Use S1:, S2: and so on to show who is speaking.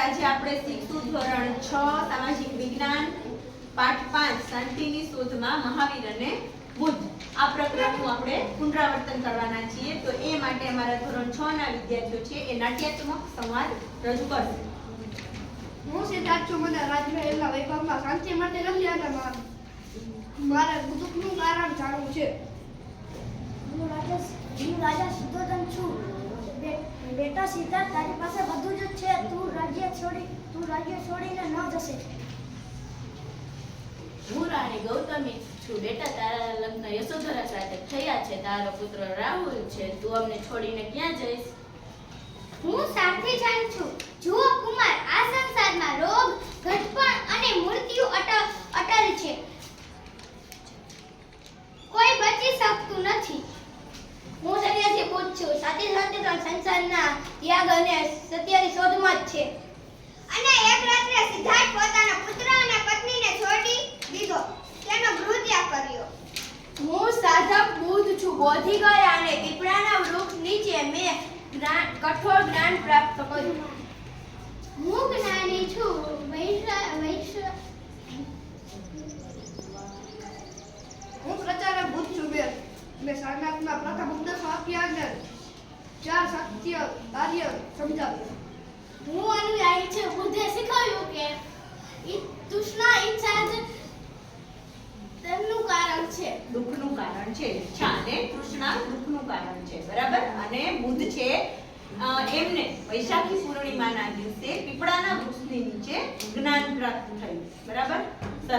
S1: આજે આપણે શીખશું ધોરણ 6 સામાજિક વિજ્ઞાન પાઠ 5 શાંતિની શોધમાં મહાવીર અને બુદ્ધ આ પ્રકરણનું આપણે પુનરાવર્તન કરવાના છીએ તો એ માટે અમારા ધોરણ 6 ના વિદ્યાર્થીઓ છે એ નાટ્યાત્મક સંવાદ રજૂ કરશે.
S2: હું સિદ્ધાર્થ છું. મને રાજમહેલના વૈભવમાં શાંતિ માટે નથી આવ્યા. મારે દુઃખનું કારણ જાણવું છે.
S3: હું રાજા સિદ્ધોધન છું. બેટા સિદ્ધાર્થ, તારી પાસે બધું જ છે. તું રાજ્ય છોડીને ન જશે.
S4: હું રાણી ગૌતમી છું. બેટા, તારા લગ્ન યશોધરા સાથે થયા છે. તારો પુત્ર રાહુલ છે. તું અમને છોડીને ક્યાં જઈશ?
S5: હું સારથીજન છું. જુઓ કુમાર, આ સંસારમાં રોગ, ઘટપણ અને મૃત્યુ અટલ છે. કોઈ બચી શકતું નથી.
S3: હું સત્યથી પૂછું. સાથી સાથે તો સંસારના ત્યાગ અને સત્યની શોધમાં જ છે.
S5: અને એક રાત્રે સિદ્ધાર્થ પોતાના પુત્ર અને પત્નીને છોડી દીધો. તેનો ગૃહત્યાગ કર્યો.
S2: હું સાધક બુદ્ધ છું. બોધિ ગયા અને પીપળાના વૃક્ષ નીચે મેં કઠોર જ્ઞાન પ્રાપ્ત કર્યું.
S5: હું જ્ઞાની છું.
S2: હું પ્રચારક બુદ્ધ છું. મેં સારનાથમાં પ્રથમ ઉપદેશ આપ્યા અને 4 સત્ય કાર્ય સમજાવ્યું.
S3: હું અનુયાયી છું. બુદ્ધે શીખવ્યું કે તૃષ્ણા ઈચ્છા જ તેમનું કારણ છે.
S1: દુઃખનું કારણ છે. ઈચ્છા અને તૃષ્ણા દુઃખનું કારણ છે. બરાબર. અને બુદ્ધ છે એમને વૈશાખી પૂર્ણિમાના દિવસે પીપળાના વૃક્ષની નીચે જ્ઞાન પ્રાપ્ત થયું. બરાબર. સરસ.